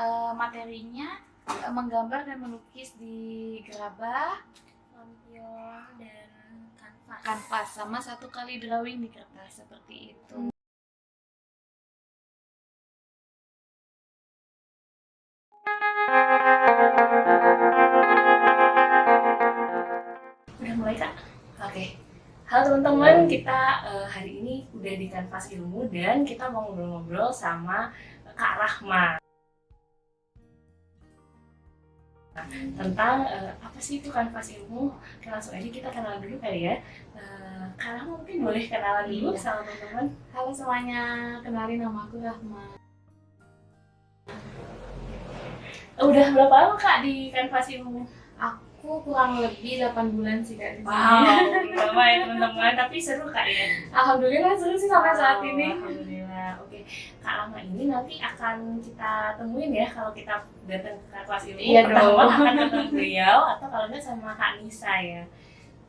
Materinya menggambar dan melukis di gerabah, lampion, dan kanvas, sama 1 kali drawing di kertas seperti itu. Udah mulai Kak? Oke. Halo teman-teman, kita hari ini udah di Kanvas Ilmu dan kita mau ngobrol-ngobrol sama Kak Rahma tentang apa sih itu Kanvas Ilmu. Langsung aja kita kenalan dulu kali ya. Kak Rahma mungkin boleh kenalan dulu sama teman-teman. Halo semuanya, kenalin nama aku Rahma. Udah berapa lama Kak di Kanvas Ilmu? Aku kurang lebih 8 bulan sih Kak di sini. Wow, lama ya teman-teman, tapi seru Kak ya? Alhamdulillah seru sih sampai saat ini. Alhamdulillah. Oke, Kak Rahma ini nanti akan kita temuin ya kalau kita datang ke kelas ilmu. Iya Pertama dong. akan ketemu beliau atau kalau enggak sama Kak Nisa ya.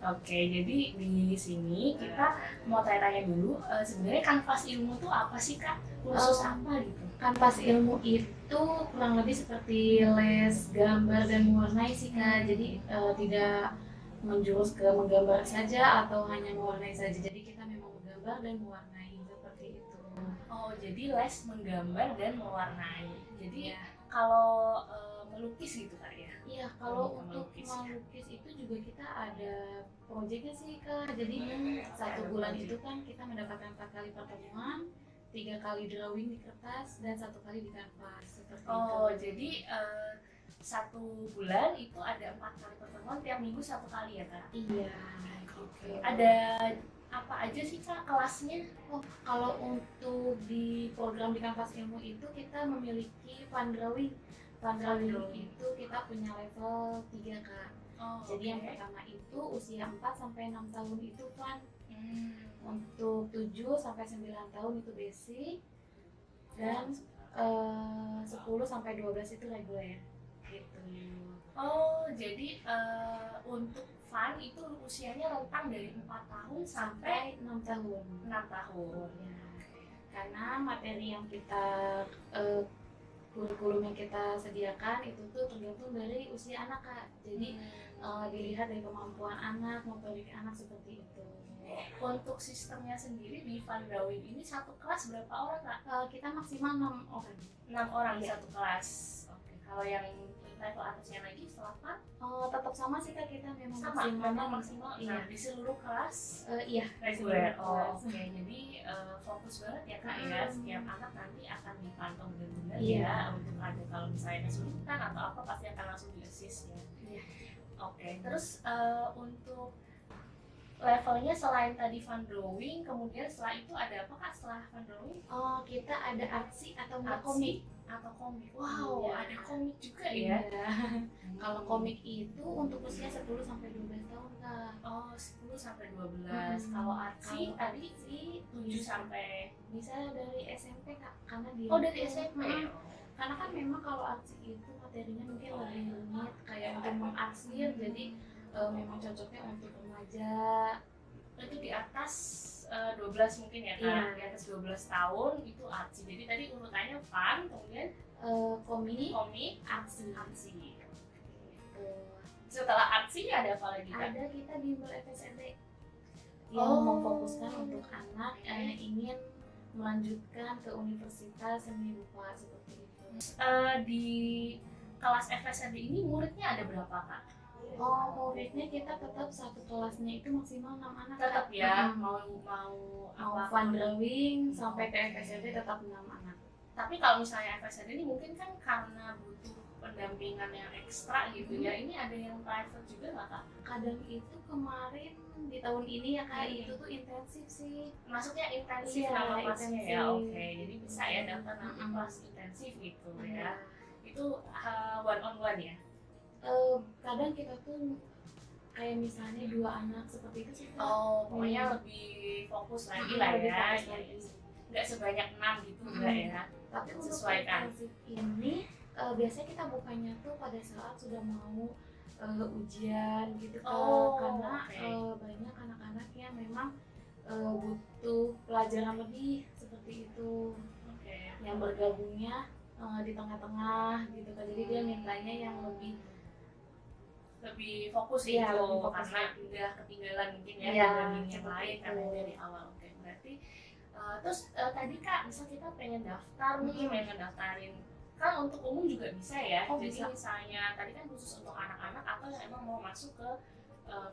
Oke, jadi di sini kita mau tanya-tanya dulu, sebenarnya Kanvas Ilmu tuh apa sih Kak? Kursus apa gitu? Kanvas Ilmu itu kurang lebih seperti les gambar dan mewarnai sih Kak. Jadi tidak menjurus ke menggambar saja atau hanya mewarnai saja. Jadi kita memang menggambar dan mewarnai seperti itu. Oh, jadi les menggambar dan mewarnai. Jadi Ya. kalau melukis gitu Kak ya? Iya, kalau Untuk untuk melukis. melukis itu juga kita ada proyeknya sih Kak. Jadi 1 bulan itu kan kita mendapatkan 4 kali pertemuan, 3 kali drawing di kertas dan 1 kali di kanvas seperti Oh, itu. jadi 1 bulan itu ada 4 kali pertemuan, tiap minggu 1 kali ya Kak? Iya. Oke. Ada apa aja sih Kak kelasnya? Oh, kalau untuk di program di Kanvas Ilmu itu kita memiliki fun drawing. Fun drawing itu kita punya level 3 Kak. Oh, Jadi yang pertama itu usia 4 sampai 6 tahun itu fun. Untuk 7 sampai 9 tahun itu basic. Dan 10 sampai 12 itu reguler. Gitu. Oh, jadi untuk fun itu usianya rentang dari 4 tahun sampai 6 tahun. 6 tahun. Ya. Karena materi yang kita kurikulum yang kita sediakan itu tuh tergantung dari usia anak Kak. Jadi dilihat dari kemampuan anak, motorik anak seperti itu. Untuk sistemnya sendiri di fun drawing ini satu kelas berapa orang Kak? Kita maksimal 6 orang. 6 orang Iya. satu kelas. Oke. Kalau yang level atasnya lagi setelah fun? Tetap sama sih Kak, kita memang Sama, memang maksimal. Iya. Nah, di seluruh kelas Iya. reguler. Seluruh kelas. Oke. Jadi fokus banget ya Kak ya. Setiap anak nanti akan dipantau benar-benar Iya. ya. Untuk ada kalau misalnya kesulitan atau apa pasti akan langsung di-assist ya. Iya. Oke. Terus untuk levelnya selain tadi fun drawing, kemudian setelah itu ada apa Kak setelah fun drawing? Kita ada artsy atau enggak Artsy komik. atau komik. Wow, Iya. ada komik juga ya. Iya. Kalau komik itu untuk usia 10 sampai 12 tahun Kak. Oh, 10 sampai 12. Kalau artsy Kalau tadi artsy 7 sampai bisa dari SMP Kak, karena dia dari SMP. karena kan memang kalau artsy itu materinya mungkin lebih rumit kayak untuk mengarsir, jadi memang cocoknya untuk remaja. Itu di atas 12 mungkin ya Kak. Iya. Di atas 12 tahun itu artsy. Jadi tadi urutannya fun, kemudian komik, artsy. artsy. Setelah artsy ada apa lagi Kak? Ada kita bimbel FSMD yang memfokuskan untuk anak ingin melanjutkan ke universitas seni rupa seperti itu. Di kelas FSMD ini muridnya ada berapa Kak? Muridnya kita tetap satu kelasnya itu maksimal 6 anak. Tetap Kak. ya, mau apa fun drawing sampai ke FSMD tetap 6 anak. Tapi kalau misalnya FSMD ini mungkin kan karena butuh pendampingan yang ekstra gitu ya. Ini ada yang private juga nggak Kak? Kadang itu kemarin di tahun ini ya Kak, itu tuh intensif sih. Maksudnya intensif Iya, nama kelasnya ya. intensif. Oke, jadi bisa ya daftar nanti kelas intensif gitu ya. Iya. Itu one on one ya. Kadang kita tuh kayak misalnya 2 anak seperti itu sih Kak. Oh, pokoknya lebih fokus lagi lah Lebih ya. fokus lagi. Nggak sebanyak 6 gitu enggak ya. Tapi untuk Sesuaikan. intensif ini biasanya kita bukanya tuh pada saat sudah mau ujian gitu Kak. Oh, Karena oke. banyak anak-anak yang memang butuh pelajaran lebih seperti itu. Oke. Yang bergabungnya di tengah-tengah gitu kan. Jadi dia mintanya yang lebih fokus Iya, gitu, lebih fokus karena gitu. udah ketinggalan mungkin ya Iya, dibanding yang seperti lain itu. karena dari awal. Oke, berarti terus tadi Kak, misal kita pengen daftar nih, pengen ngedaftarin kan untuk umum juga bisa ya. Oh, Jadi bisa. misalnya tadi kan khusus untuk anak-anak atau yang emang mau masuk ke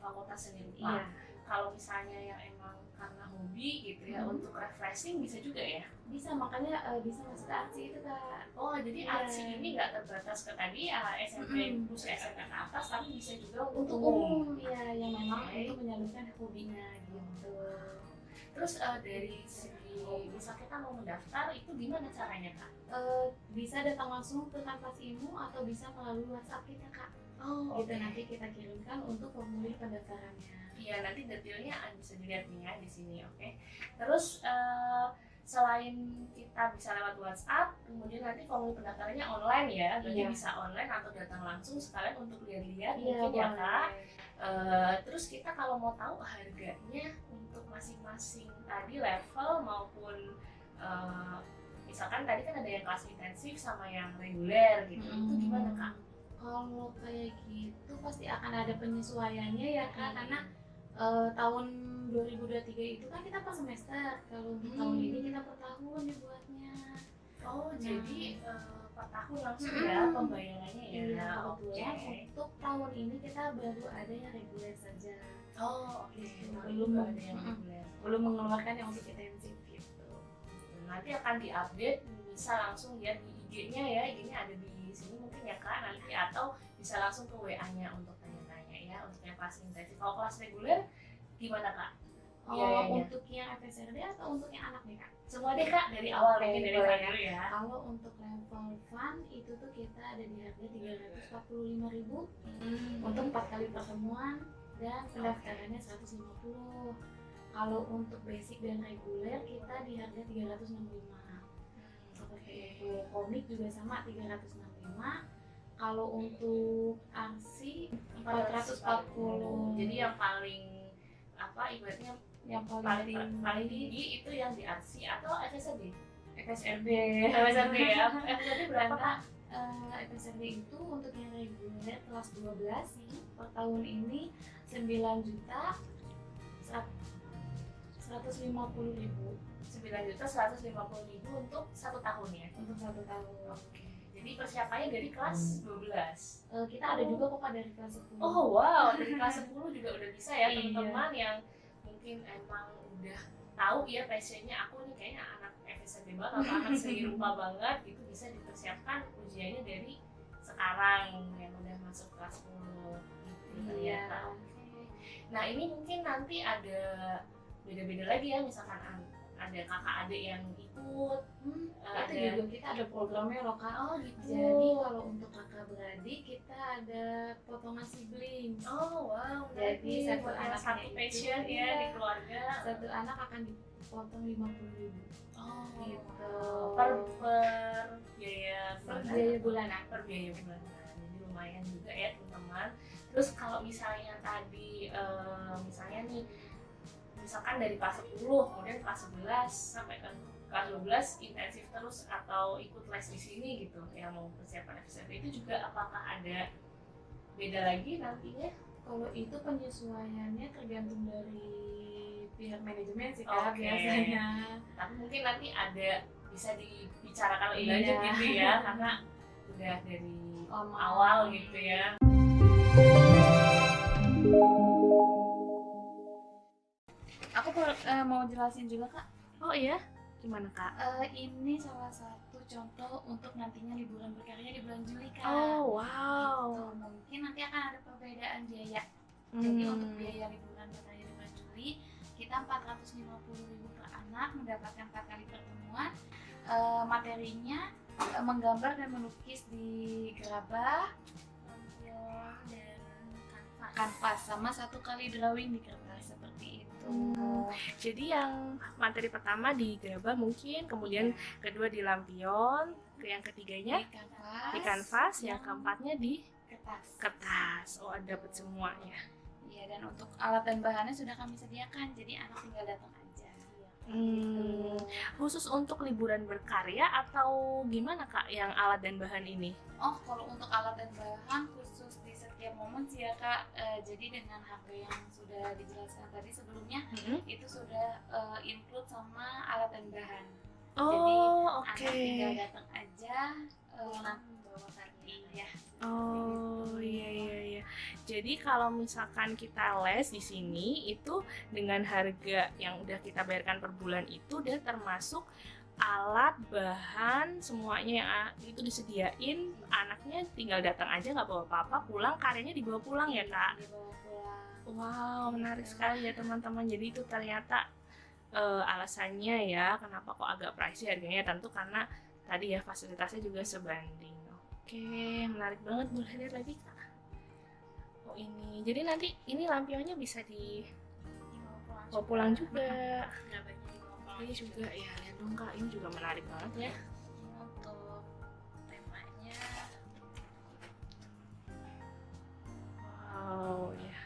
fakultas seni rupa. Iya. Kalau misalnya yang emang karena hobi gitu ya, untuk refreshing bisa juga ya. Bisa, makanya bisa masuk ke ARSI itu Kak. Oh, jadi Iya. ARSI ini nggak terbatas ke tadi ya SMP khusus SMP ke atas, tapi bisa juga Untuk umum ya, yang memang Oke. untuk menyalurkan hobinya gitu. Terus dari segi misal kita mau mendaftar itu gimana caranya Kak? Bisa datang langsung ke Kanvas Ilmu atau bisa melalui WhatsApp kita Kak. Oh, Gitu nanti kita kirimkan untuk formulir pendaftarannya. Iya, nanti detailnya bisa dilihat nih ya di sini, oke. Terus selain kita bisa lewat WhatsApp, kemudian nanti formulir pendaftarannya online ya, berarti Iya. bisa online atau datang langsung sekalian untuk lihat-lihat Iya, mungkin ya boleh. Kak. Terus kita kalau mau tahu harganya untuk masing-masing tadi level maupun misalkan tadi kan ada yang kelas intensif sama yang reguler gitu, itu gimana Kak? Kalau kayak gitu pasti akan ada penyesuaiannya ya Kak, karena tahun 2023 itu kan kita per semester. Kalau untuk tahun ini kita per tahun dibuatnya. Oh, Nah. jadi per tahun langsung ya pembayarannya ya. Iya, Oke. kebetulan untuk tahun ini kita baru ada yang reguler saja. Oh, oke. Belum ada yang reguler. belum mengeluarkan yang untuk intensif gitu. Nanti akan diupdate, bisa langsung lihat di IG-nya ya. IG-nya ada di sini mungkin ya Kak nanti, atau bisa langsung ke WA-nya untuk tanya-tanya ya untuk yang kelas intensif. Kalau kelas reguler gimana Kak? Biayanya? Untuk yang FSRD atau untuk yang anak nih Kak? Semua deh Kak, dari awal Oke, mungkin dari boleh. Kak dulu ya. Kalau untuk level fun itu tuh kita ada di harga 345.000 untuk 4 kali pertemuan dan pendaftarannya 150. Kalau untuk basic dan reguler kita di harga 365. Seperti itu. Komik juga sama 365. Kalau untuk ARSI 440. Jadi yang paling ibaratnya yang paling tinggi itu yang di ARSI atau FSRD? FSRD. FSRD ya. FSRD berapa Kak? FSRD itu untuk yang reguler kelas 12 per tahun ini 9.150.000. 9.150.000 untuk 1 tahun ya? Untuk 1 tahun. Oke. Jadi persiapannya dari kelas 12. Kita ada juga kok Kak dari kelas 10. Oh wow, dari kelas 10 juga udah bisa ya Iya. teman-teman yang mungkin emang udah tahu ya passionnya, aku nih kayaknya anak FSRD banget atau anak seni rupa banget gitu, bisa dipersiapkan ujiannya dari sekarang yang udah masuk kelas 10 gitu Iya. ternyata. Oke. Nah ini mungkin nanti ada beda-beda lagi ya, misalkan ada kakak adik yang ikut. Itu juga kita ada programnya loh Kak. Oh gitu. Jadi kalau untuk kakak beradik kita ada potongan siblings. Oh wow. Jadi satu anak satu passion ya di keluarga. Satu anak akan dipotong 50.000. Oh Gitu. Per biaya bulanan. Per biaya bulanan. Jadi lumayan juga ya teman-teman. Terus kalau misalnya tadi misalnya nih, misalkan dari kelas 10 kemudian kelas 11 sampai ke kelas 12 intensif terus atau ikut les di sini gitu yang mau persiapan FSRD, itu juga apakah ada beda lagi nantinya? Kalau itu penyesuaiannya tergantung dari pihak manajemen sih Kak. Oke. Biasanya. Tapi mungkin nanti ada bisa dibicarakan lebih lanjut gitu ya, karena udah dari awal gitu ya. Aku mau jelasin juga Kak. Oh iya? Gimana Kak? Ini salah satu contoh untuk nantinya liburan berkarya di bulan Juli Kak. Oh wow. Gitu. Mungkin nanti akan ada perbedaan biaya. Jadi untuk biaya liburan berkarya di bulan Juli kita 450.000 per anak, mendapatkan 4 kali pertemuan. Materinya menggambar dan melukis di gerabah, lampion, dan kanvas, sama 1 kali drawing di kertas seperti itu. Jadi yang materi pertama di gerabah mungkin, kemudian kedua di lampion, yang ketiganya di kanvas, yang keempatnya di kertas. Oh, dapat semua ya. Iya, dan untuk alat dan bahannya sudah kami sediakan, jadi anak tinggal datang aja. Khusus untuk liburan berkarya atau gimana Kak yang alat dan bahan ini? Oh, kalau untuk alat dan bahan khusus di setiap momen sih ya Kak. Jadi dengan harga yang sudah dijelaskan tadi sebelumnya, itu sudah include sama alat dan bahan. Jadi Oh, anak tinggal datang aja, bawa tadi ya. Oh iya. Jadi kalau misalkan kita les di sini itu dengan harga yang udah kita bayarkan per bulan itu udah termasuk alat, bahan, semuanya yang itu disediain, anaknya tinggal datang aja nggak bawa apa-apa, pulang karyanya dibawa pulang ya Kak? Dibawa pulang. Wow, menarik sekali ya teman-teman. Jadi itu ternyata alasannya ya kenapa kok agak pricey harganya, tentu karena tadi ya fasilitasnya juga sebanding. Oke, menarik banget. Boleh lihat lagi Kak? Oh ini, jadi nanti ini lampionnya bisa dibawa pulang juga. Ini juga ya, lihat dong Kak, ini juga menarik banget ya. Ini untuk temanya. Wow ya.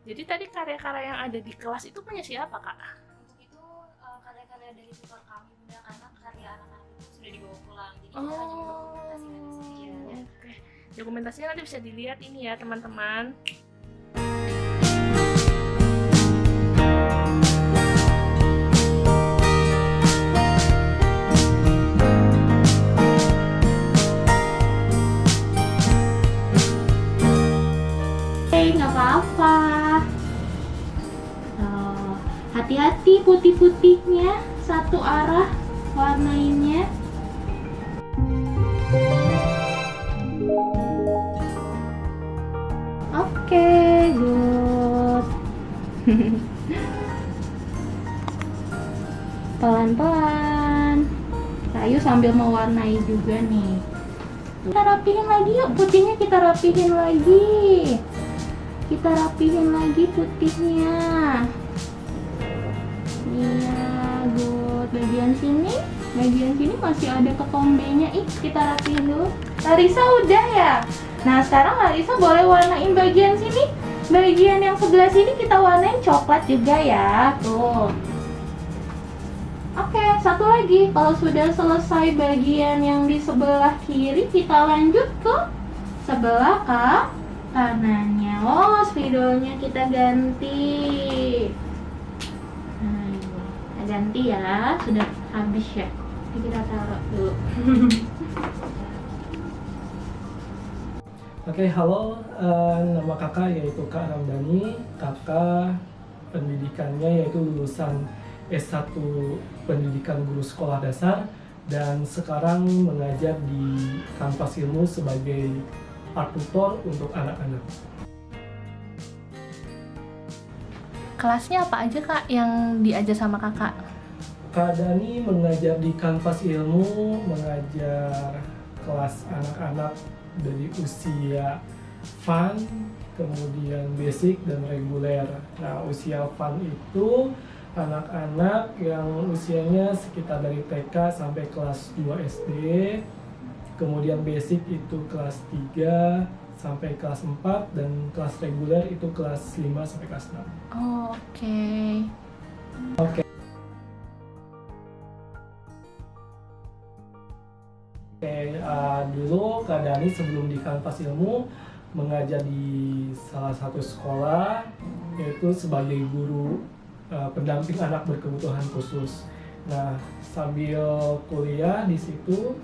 Jadi tadi karya-karya yang ada di kelas itu punya siapa Kak? Untuk itu karya-karya dari tutor kami Bunda, karena karya anak-anak itu sudah dibawa pulang. Jadi kita hanya mendokumentasikan saja. Oke. Dokumentasinya nanti bisa dilihat ini ya teman-teman. Nggak apa-apa. Hati-hati putih-putihnya satu arah warnainnya. Oke, good. Pelan-pelan. Ayu sambil mewarnai juga nih. Kita rapihin lagi yuk, putihnya kita rapihin lagi. Kita rapihin lagi putihnya. Iya, good. Bagian sini masih ada ketombenya. Kita rapihin dulu. Larissa udah ya? Nah, sekarang Larissa boleh warnain bagian sini. Bagian yang sebelah sini kita warnain coklat juga ya. Tuh. Oke, satu lagi. Kalau sudah selesai bagian yang di sebelah kiri, kita lanjut ke sebelah kanannya. Oh, spidolnya kita ganti. Nah, ganti ya. Sudah habis ya. Ini kita taruh dulu. Oke, halo. Nama kakak yaitu Kak Ramdhani. Kakak pendidikannya yaitu lulusan S1 Pendidikan Guru Sekolah Dasar dan sekarang mengajar di Kanvas Ilmu sebagai art tutor untuk anak-anak. Kelasnya apa aja Kak yang diajar sama Kakak? Kak Dhani mengajar di Kanvas Ilmu, mengajar kelas anak-anak dari usia fun, kemudian basic dan reguler. Nah, usia fun itu anak-anak yang usianya sekitar dari TK sampai kelas 2 SD, kemudian basic itu kelas 3 sampai kelas 4, dan kelas reguler itu kelas 5 sampai kelas 6. Oh, oke. Oke. Dulu Kak Dhani sebelum di Kanvas Ilmu mengajar di salah satu sekolah, yaitu sebagai guru pendamping anak berkebutuhan khusus. Nah, sambil kuliah di situ,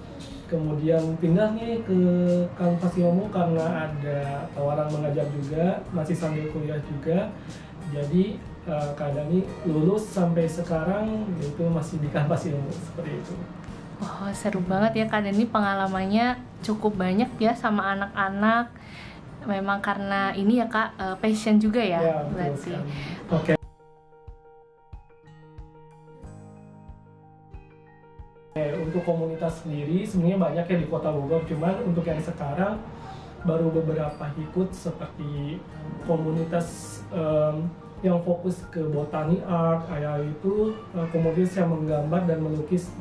kemudian pindah nih ke Kanvas Ilmu karena ada tawaran mengajar juga, masih sambil kuliah juga. Jadi Kak Dhani lulus sampai sekarang itu masih di Kanvas Ilmu, seperti itu. Wah, seru banget ya Kak Dhani, pengalamannya cukup banyak ya sama anak-anak. Memang karena ini ya Kak, passion juga ya, berarti. Oke. Untuk komunitas sendiri sebenarnya banyak ya di Kota Bogor, cuman untuk yang sekarang baru beberapa ikut, seperti komunitas yang fokus ke botani art, yaitu komunitas yang menggambar dan melukis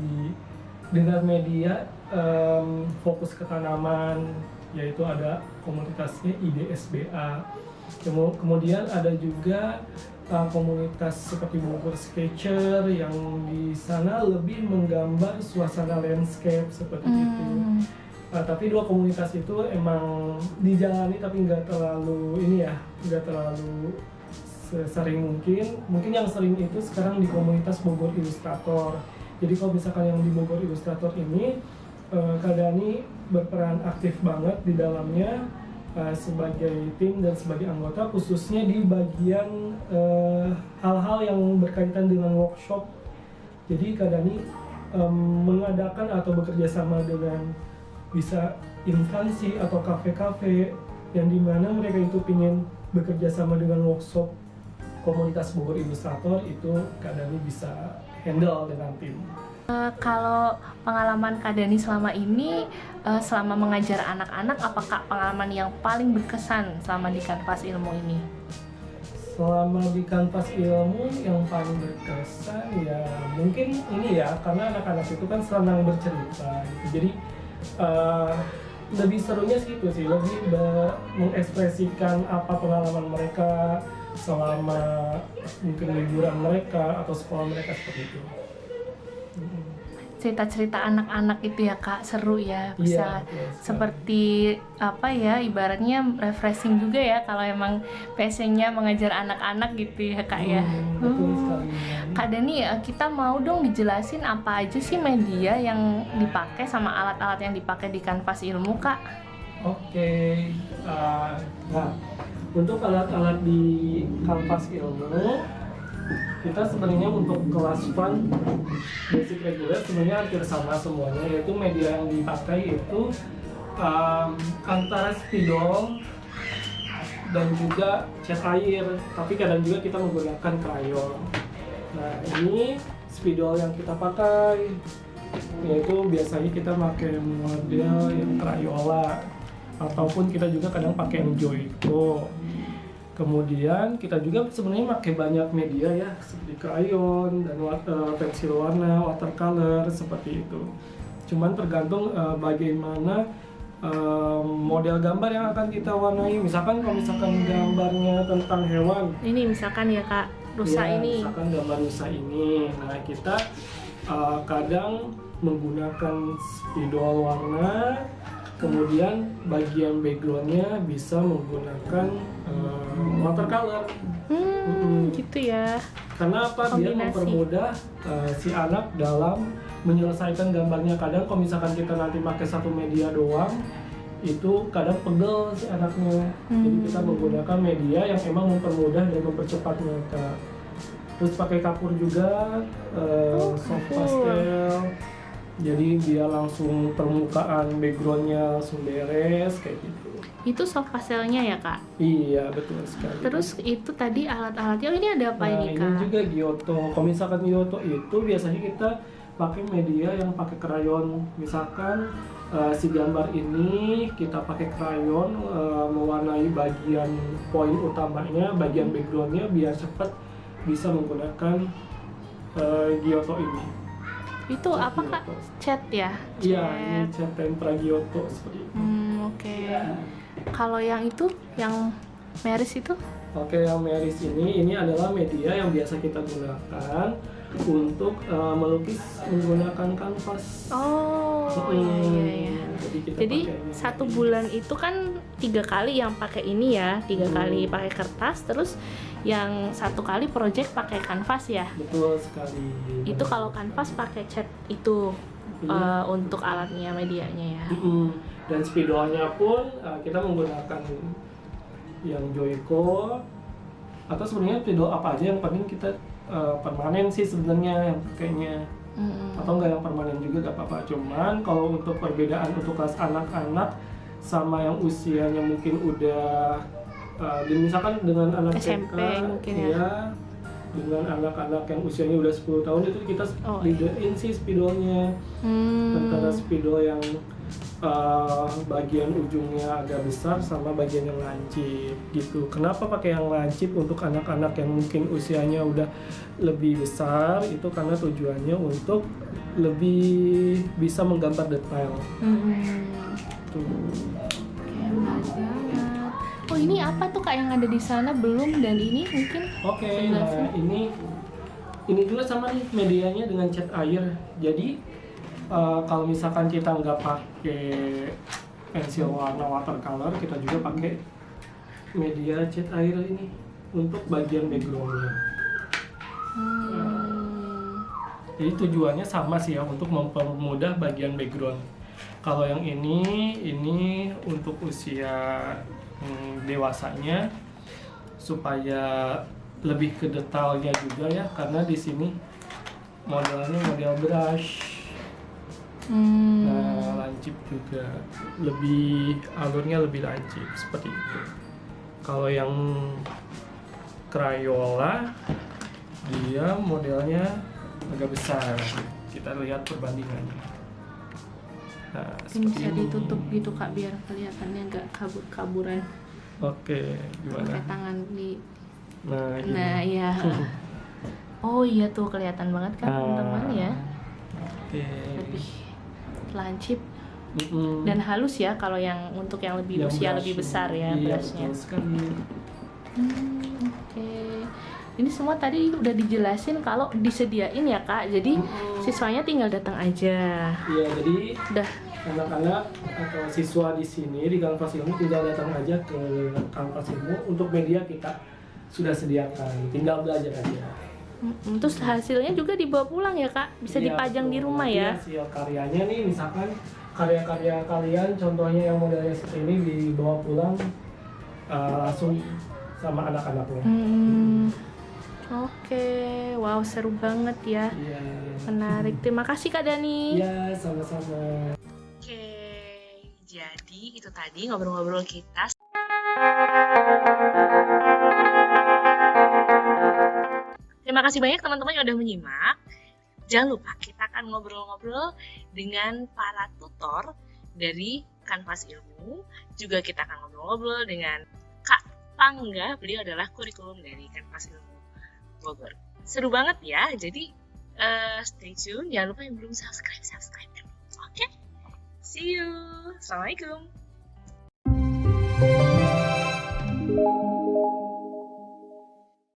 dengan media fokus ke tanaman, yaitu ada komunitasnya IDSBA. Kemudian ada juga komunitas seperti Bogor Sketcher yang di sana lebih menggambar suasana landscape seperti itu. Tapi dua komunitas itu emang dijalani tapi nggak terlalu nggak terlalu sering mungkin yang sering itu sekarang di komunitas Bogor Ilustrator. Jadi kalau misalkan yang di Bogor Ilustrator ini Kak Dani berperan aktif banget di dalamnya sebagai tim dan sebagai anggota, khususnya di bagian hal-hal yang berkaitan dengan workshop. Jadi Kak Dani mengadakan atau bekerja sama dengan bisa instansi atau kafe-kafe yang dimana mereka itu ingin bekerja sama dengan workshop komunitas Bogor Ilustrator, itu Kak Dani bisa handle dengan tim. Kalau pengalaman Kak Dani selama ini, selama mengajar anak-anak, apakah pengalaman yang paling berkesan selama di Kanvas Ilmu ini? Selama di Kanvas Ilmu yang paling berkesan ya mungkin ini ya, karena anak-anak itu kan senang bercerita gitu. Jadi lebih serunya sih itu sih, lebih mengekspresikan apa pengalaman mereka selama mungkin liburan mereka atau sekolah mereka seperti itu. Cerita-cerita anak-anak itu ya Kak, seru ya, bisa seperti apa ya, ibaratnya refreshing juga ya kalau emang passionnya mengajar anak-anak gitu ya Kak ya. Betul sekali. Kak Dani, kita mau dong dijelasin apa aja sih media yang dipakai sama alat-alat yang dipakai di Kanvas Ilmu Kak? Oke. Nah, untuk alat-alat di Kanvas Ilmu, kita sebenarnya untuk kelas fun basic reguler sebenarnya hampir sama semuanya, yaitu media yang dipakai itu antara spidol dan juga cat air, tapi kadang juga kita menggunakan krayon. Nah, ini spidol yang kita pakai, yaitu biasanya kita pakai model yang Crayola ataupun kita juga kadang pakai yang Joico. Kemudian kita juga sebenarnya pakai banyak media ya, seperti krayon dan pensil warna, watercolor seperti itu. Cuman tergantung bagaimana model gambar yang akan kita warnai. Misalkan kalau misalkan gambarnya tentang hewan. Ini misalkan ya Kak, rusa Ya, ini. misalkan gambar rusa ini. Nah, kita kadang menggunakan spidol warna. Kemudian bagian backgroundnya bisa menggunakan watercolor. Gitu ya. Karena apa? Biar Kombinasi. mempermudah si anak dalam menyelesaikan gambarnya. Kadang kalau misalkan kita nanti pakai satu media doang, itu kadang pegel si anaknya. Jadi kita menggunakan media yang emang mempermudah dan mempercepat mereka. Terus pakai kapur juga, soft kapur. pastel. Jadi dia langsung permukaan backgroundnya langsung beres kayak gitu. Itu soft pastelnya ya Kak? Iya, betul sekali. Terus itu tadi alat-alatnya, ini ada apa Nah, ini ini Kak? juga Giotto. Kalau misalkan Giotto itu biasanya kita pakai media yang pakai krayon. Misalkan si gambar ini kita pakai krayon mewarnai bagian poin utamanya, bagian backgroundnya biar cepat bisa menggunakan Giotto ini. Itu Cat apa Kak? Giotto. Cat ya? Iya, ini cat tempera Giotto seperti itu. Oke. Kalau yang itu, yang Meris itu? Oke, yang Meris ini adalah media yang biasa kita gunakan untuk melukis menggunakan kanvas. Oh, iya. Jadi, kita Jadi pakai ini. satu bulan itu kan 3 kali yang pakai ini ya, 3 kali pakai kertas, terus yang 1 kali project pakai kanvas ya. Betul sekali. Itu kalau kanvas pakai cat itu Iya. untuk alatnya, medianya ya. Dan spidolnya pun kita menggunakan yang Joico atau sebenarnya spidol apa aja yang penting kita permanen sih sebenarnya yang pakainya. Atau enggak yang permanen juga gak apa-apa. Cuman kalau untuk perbedaan untuk kelas anak-anak sama yang usianya mungkin udah misalkan dengan anak SMP TK, mungkin ya. dengan anak-anak yang usianya udah 10 tahun itu kita Oh, bedain sih spidolnya antara spidol yang bagian ujungnya agak besar sama bagian yang lancip gitu. Kenapa pakai yang lancip untuk anak-anak yang mungkin usianya udah lebih besar? Itu karena tujuannya untuk lebih bisa menggambar detail. Oke, menarik banget. Oh, ini apa tuh Kak yang ada di sana belum, dan ini mungkin Oke, jelasin. nah ini juga sama nih medianya dengan cat air. Jadi kalau misalkan kita nggak pakai pensil warna watercolor, kita juga pakai media cat air ini untuk bagian backgroundnya. Jadi tujuannya sama sih ya, untuk mempermudah bagian background. Kalau yang ini untuk usia dewasanya, supaya lebih ke detailnya juga ya, karena di sini modelnya model brush. Nah, lancip juga, alurnya lebih lancip seperti itu. Kalau yang Crayola dia modelnya agak besar. Kita lihat perbandingannya. Nah, Mungkin seperti bisa ini. ditutup gitu Kak biar kelihatannya nggak kabur-kaburan. Oke, gimana? Pakai tangan di. Nah, gini. Nah iya. Oh iya tuh kelihatan banget kan teman-teman ya. Oke. Lebih lancip Mm-mm. dan halus ya kalau yang untuk yang lebih Yang usia brush, lebih besar ya iya, brushnya. betul sekali. Oke. Ini semua tadi udah dijelasin kalau disediain ya Kak. Jadi siswanya tinggal datang aja. Iya, jadi Udah. anak-anak atau siswa di sini di Kanvas Ilmu tinggal datang aja ke Kanvas Ilmu. Untuk media kita sudah sediakan, tinggal belajar aja. Terus hasilnya juga dibawa pulang ya Kak. Bisa Iya, dipajang di betul. rumah Nanti ya. hasil karyanya nih, misalkan karya-karya kalian, contohnya yang modelnya seperti ini, dibawa pulang langsung sama anak-anaknya. Oke, wow seru banget ya. Iya. Menarik. Terima kasih Kak Dani. Iya, sama-sama. Oke, jadi itu tadi ngobrol-ngobrol kita. Terima kasih banyak teman-teman yang udah menyimak. Jangan lupa kita akan ngobrol-ngobrol dengan para tutor dari Kanvas Ilmu. Juga kita akan ngobrol-ngobrol dengan Kak Pangga. Beliau adalah kurikulum dari Kanvas Ilmu Bogor. Seru banget ya. Jadi stay tune. Jangan lupa yang belum subscribe. Oke? See you. Assalamualaikum.